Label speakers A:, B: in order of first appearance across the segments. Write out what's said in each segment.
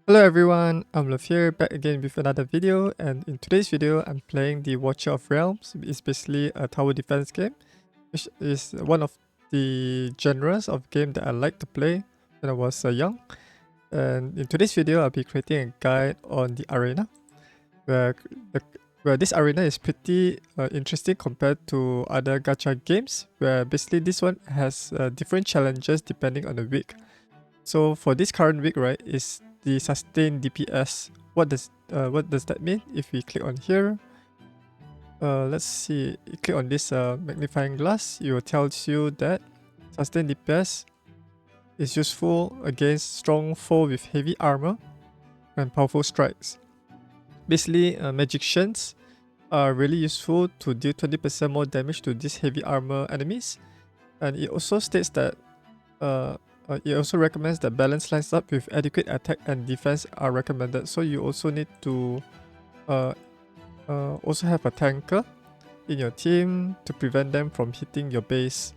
A: Hello everyone, I'm Love here, back again with another video, and in today's video I'm playing the Watcher of Realms. It's basically a tower defense game, which is one of the genres of game that I like to play when I was young. And in today's video I'll be creating a guide on the arena, where, the, where this arena is pretty interesting compared to other gacha games, where basically this one has different challenges depending on the week. So for this current week, right, is the Sustained DPS. What does that mean? If we click on here, let's see. You click on this magnifying glass. It will tell you that Sustained DPS is useful against strong foe with heavy armor and powerful strikes. Basically, magicians are really useful to deal 20% more damage to these heavy armor enemies, and it also states that it also recommends that balance lines up with adequate attack and defense are recommended. So you also need to also have a tanker in your team to prevent them from hitting your base.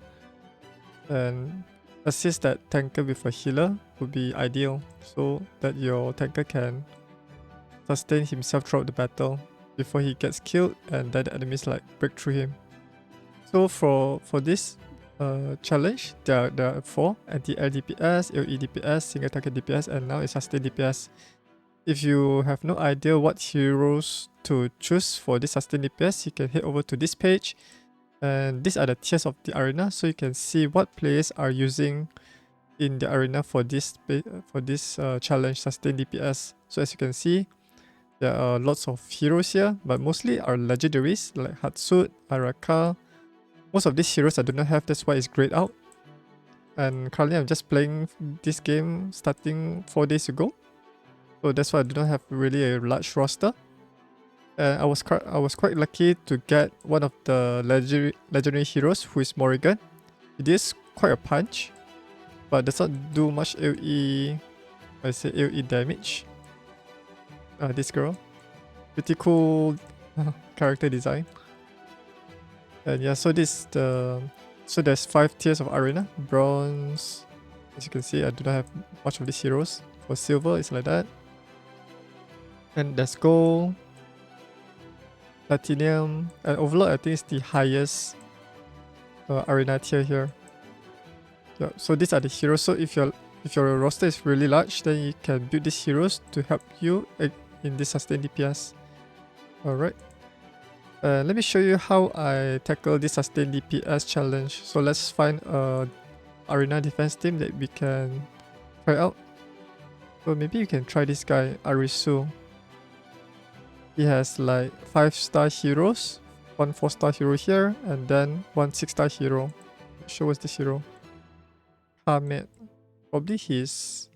A: And assist that tanker with a healer would be ideal, so that your tanker can sustain himself throughout the battle before he gets killed and then the enemies like break through him. So for this challenge, there are 4: anti-air DPS, AoE DPS, single target DPS, and now it's sustained DPS. If you have no idea what heroes to choose for this sustained DPS, you can head over to this page, and these are the tiers of the arena, so you can see what players are using in the arena for this challenge, sustained DPS. So as you can see, there are lots of heroes here, but mostly are legendaries like Hatsut, Araka. Most of these heroes I do not have, that's why it's grayed out. And currently I'm just playing this game starting 4 days ago, so that's why I do not have really a large roster. And I was quite lucky to get one of the legendary heroes, who is Morrigan. It is quite a punch, but does not do much AoE, AoE damage. This girl, pretty cool character design. And yeah, so there's 5 tiers of arena. Bronze, as you can see, I do not have much of these heroes. For silver, it's like that. And there's gold, platinum, and overlord I think it's the highest arena tier here. Yeah, so these are the heroes. So if your roster is really large, then you can build these heroes to help you in this sustained DPS. Alright. Let me show you how I tackle this sustained DPS challenge. So let's find a arena defense team that we can try out. So maybe you can try this guy, Arisu. He has like 5-star heroes, 1 4-star hero here, and then 1 6-star hero. Not sure what's this hero. Hamed. Probably this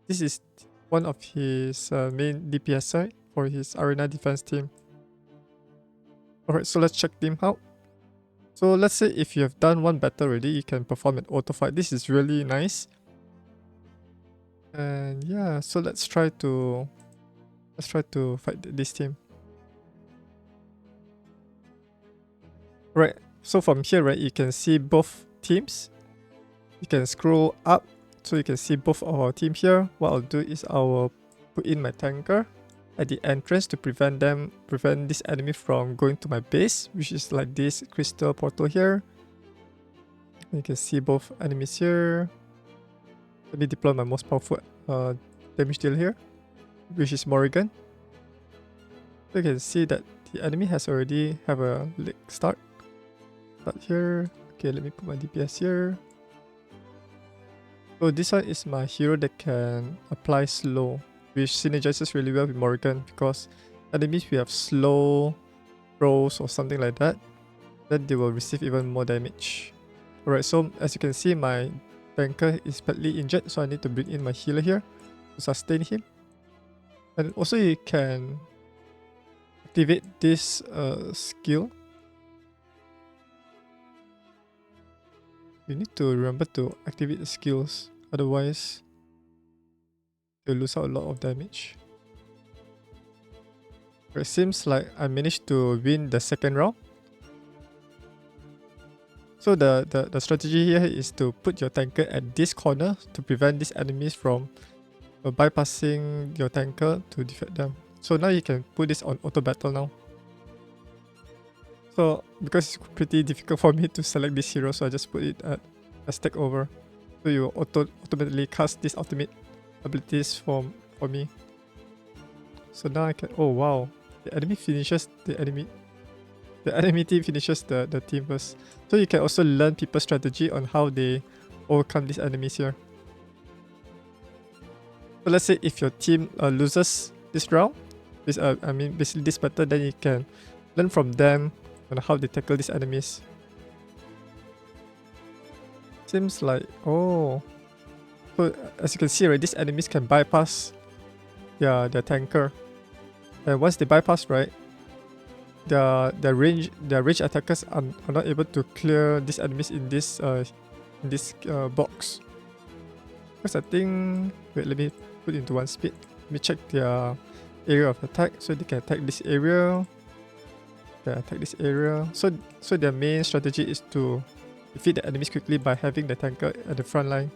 A: is one of his main DPS, right? For his arena defense team. Alright, so let's check them out. So let's say if you have done one battle already, you can perform an auto fight. This is really nice. And yeah, so let's try to fight this team. Right, so from here, right, you can see both teams. You can scroll up so you can see both of our team here. What I'll do is I will put in my tanker at the entrance to prevent this enemy from going to my base, which is like this crystal portal here. You can see both enemies here. Let me deploy my most powerful damage deal here, which is Morrigan. So you can see that the enemy has already have a leg start here. Okay, let me put my DPS here. So this one is my hero that can apply slow, which synergizes really well with Morrigan, because enemies we have slow throws or something like that, then they will receive even more damage. Alright, so as you can see, my tanker is badly injured, so I need to bring in my healer here to sustain him. And also you can activate this skill. You need to remember to activate the skills, otherwise you'll lose out a lot of damage. It seems like I managed to win the second round. So the strategy here is to put your tanker at this corner to prevent these enemies from bypassing your tanker to defeat them. So now you can put this on auto battle now. So because it's pretty difficult for me to select this hero, so I just put it at a stack over. So you automatically cast these ultimate abilities for me. So now I can, oh wow, the enemy finishes the enemy team finishes the team first. So you can also learn people's strategy on how they overcome these enemies here. So let's say if your team loses this round, basically this battle, then you can learn from them on how they tackle these enemies. Seems like, oh, so as you can see, right, these enemies can bypass their tanker, and once they bypass, right, their range attackers are not able to clear these enemies in this box. Because I think, wait, let me put into one speed. Let me check their area of attack, so they can attack this area. They attack this area. So their main strategy is to defeat the enemies quickly by having the tanker at the front line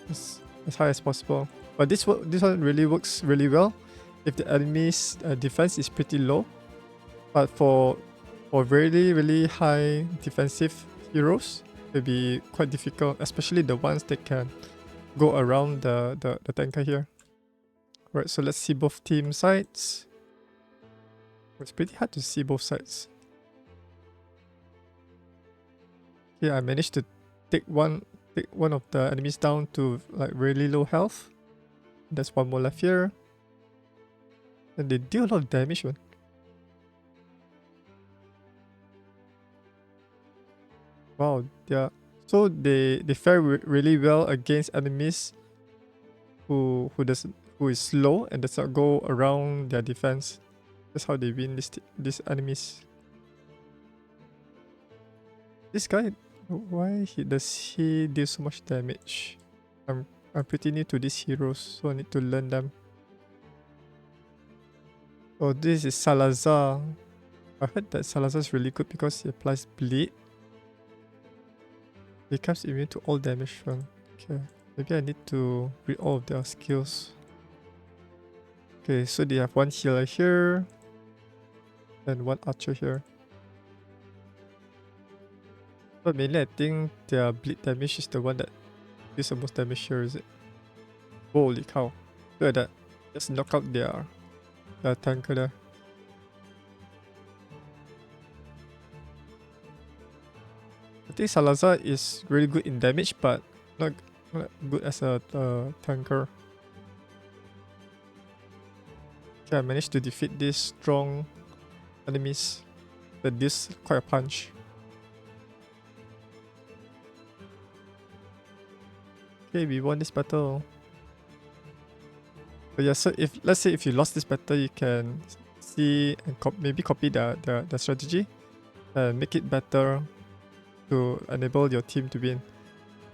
A: as high as possible. But this one really works really well if the enemy's defense is pretty low. But for really high defensive heroes, it'll be quite difficult, especially the ones that can go around the tanker here. Alright, so let's see both team sides. It's pretty hard to see both sides. Okay, I managed to take one of the enemies down to like really low health. There's one more left here. And they deal a lot of damage, man. Wow, yeah. So they fare really well against enemies who is slow and does not go around their defense. That's how they win these enemies. This guy, why does he deal so much damage? I'm pretty new to these heroes, so I need to learn them. Oh, this is Salazar. I heard that Salazar is really good because he applies bleed. He becomes immune to all damage from. Okay, maybe I need to read all of their skills. Okay, so they have one healer here and one archer here. But mainly I think their bleed damage is the one that deals the most damage here, is it? Holy cow. Look at that. Just knock out their tanker there. I think Salazar is really good in damage, but not good as a tanker. Okay, I managed to defeat these strong enemies that deals quite a punch. Okay, we won this battle. But yeah, so let's say if you lost this battle, you can see and maybe copy the strategy and make it better to enable your team to win.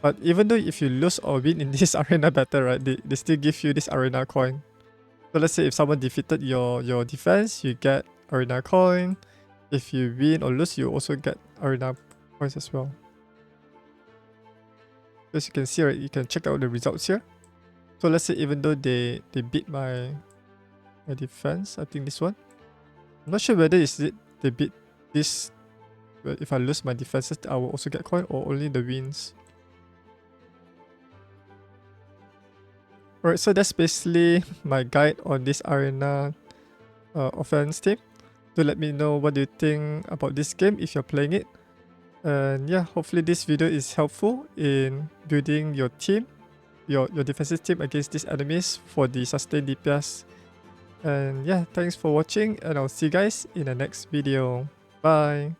A: But even though if you lose or win in this arena battle, right, they still give you this arena coin. So let's say if someone defeated your defense, you get arena coin. If you win or lose, you also get arena points as well. As you can see, right, you can check out the results here. So let's say even though they beat my defense, I think this one. I'm not sure whether they beat this. But if I lose my defenses, I will also get coin, or only the wins. Alright, so that's basically my guide on this arena offense team. Do let me know what do you think about this game if you're playing it. And yeah, hopefully this video is helpful in building your team, your defensive team against these enemies for the sustained DPS. And yeah, thanks for watching, and I'll see you guys in the next video. Bye!